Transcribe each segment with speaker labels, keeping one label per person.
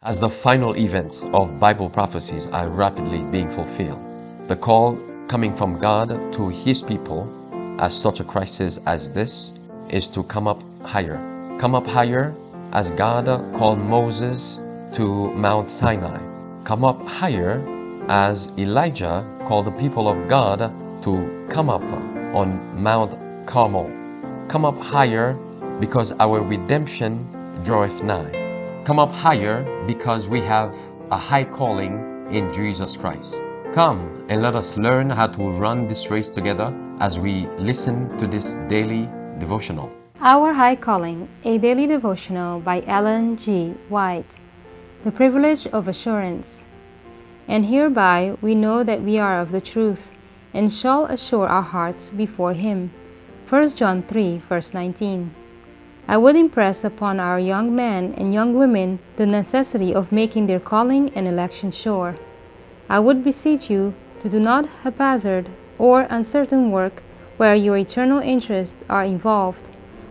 Speaker 1: As the final events of Bible prophecies are rapidly being fulfilled, the call coming from God to His people at such a crisis as this is to come up higher. Come up higher as God called Moses to Mount Sinai. Come up higher as Elijah called the people of God to come up on Mount Carmel. Come up higher because our redemption draweth nigh. Come up higher because we have a high calling in Jesus Christ. Come and let us learn how to run this race together as we listen to this daily devotional.
Speaker 2: Our High Calling, a daily devotional by Ellen G. White. The privilege of assurance. And hereby we know that we are of the truth, and shall assure our hearts before Him. 1 John 3, verse 19. I would impress upon our young men and young women the necessity of making their calling and election sure. I would beseech you to do not haphazard or uncertain work where your eternal interests are involved.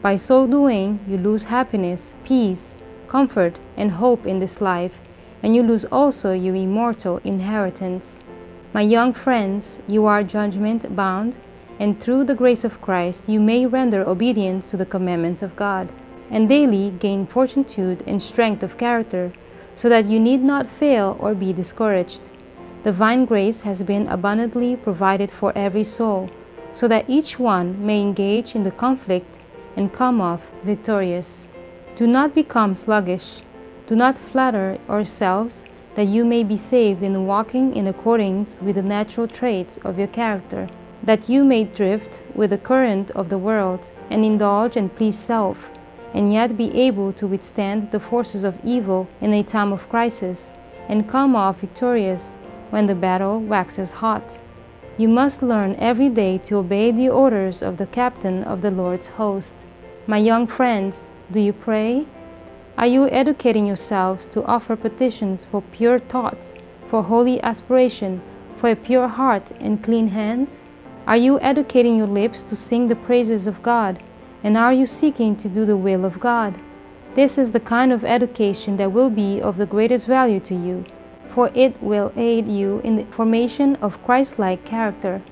Speaker 2: By so doing, you lose happiness, peace, comfort, and hope in this life, and you lose also your immortal inheritance. My young friends, you are judgment bound, and through the grace of Christ you may render obedience to the commandments of God, and daily gain fortitude and strength of character, so that you need not fail or be discouraged. Divine grace has been abundantly provided for every soul, so that each one may engage in the conflict and come off victorious. Do not become sluggish. Do not flatter yourselves that you may be saved in walking in accordance with the natural traits of your character, that you may drift with the current of the world and indulge and please self, and yet be able to withstand the forces of evil in a time of crisis, and come off victorious when the battle waxes hot. You must learn every day to obey the orders of the captain of the Lord's host. My young friends, do you pray? Are you educating yourselves to offer petitions for pure thoughts, for holy aspiration, for a pure heart and clean hands? Are you educating your lips to sing the praises of God, and are you seeking to do the will of God? This is the kind of education that will be of the greatest value to you, for it will aid you in the formation of Christ-like character.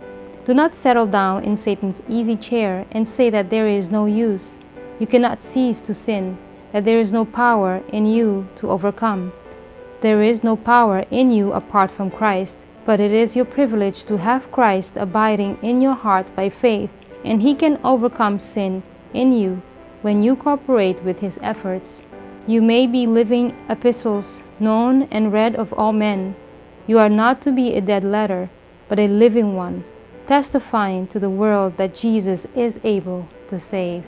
Speaker 2: Do not settle down in Satan's easy chair and say that there is no use, you cannot cease to sin, that there is no power in you to overcome. There is no power in you apart from Christ, but it is your privilege to have Christ abiding in your heart by faith, and He can overcome sin in you when you cooperate with His efforts. You may be living epistles, known and read of all men. You are not to be a dead letter, but a living one, testifying to the world that Jesus is able to save.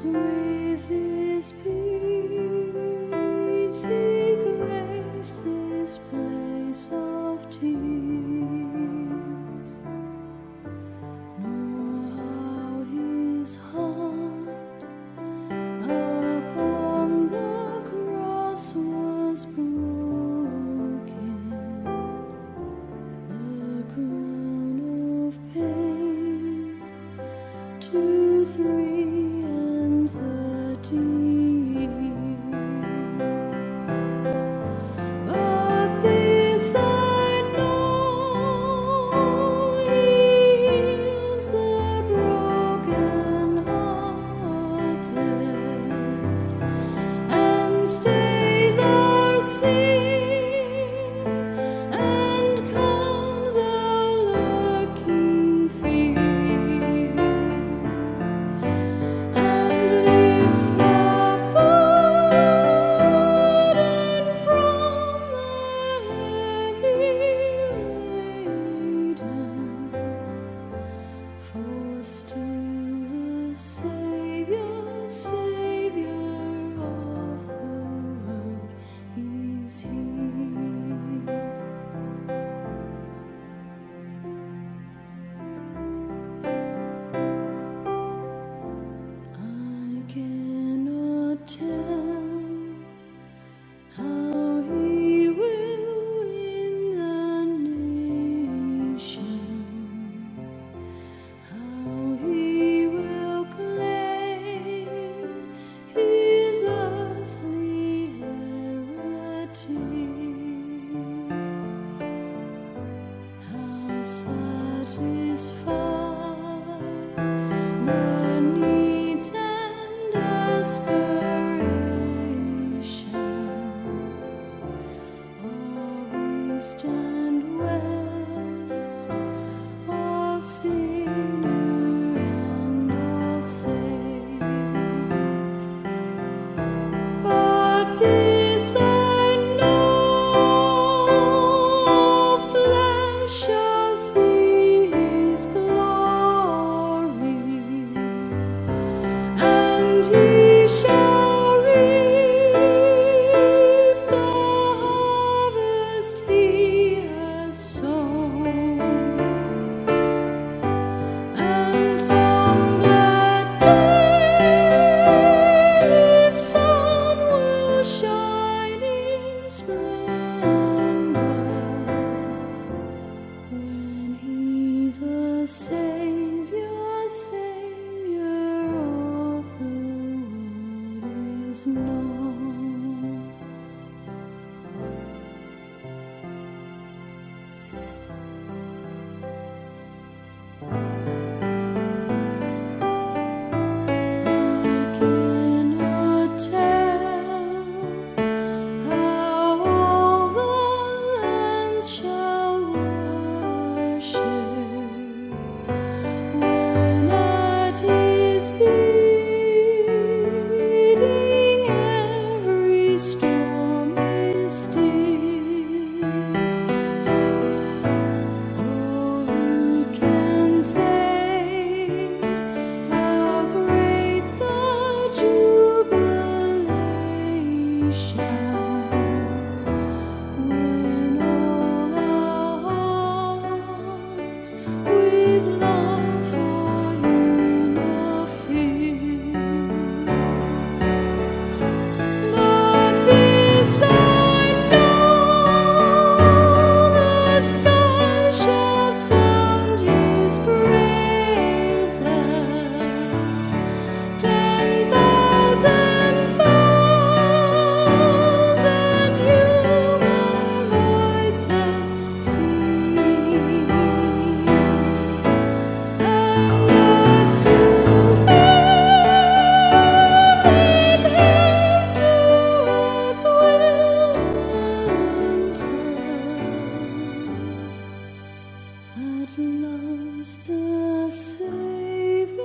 Speaker 3: with his peace he graced this place of tears. Know how his heart upon the cross was broken, the crown of pain to 33 years. But this I know, he heals the broken-hearted and stays our sin and calms our lurking fear and lifts the burden from the heavy laden. For still the Savior of the world is here. I cannot tell how he will win the nations, how he will claim his earthly heritage, how satisfy the needs and aspirations of east and west, of sinner and of sage. But this I know, flesh shall see his glory, and he shall reap the harvest he has sown. And some glad day his sun will shine in splendor, when he, the Savior of the world is known. I cannot tell how all the lands shall worship, when at his bidding every storm is still. Oh, who can say how great the jubilation, when all our hearts with love for him are filled. But this I know, the sky shall sound his praises, 10,000 thousand human voices sing, and earth to heaven, heaven to earth will answer. At last the Savior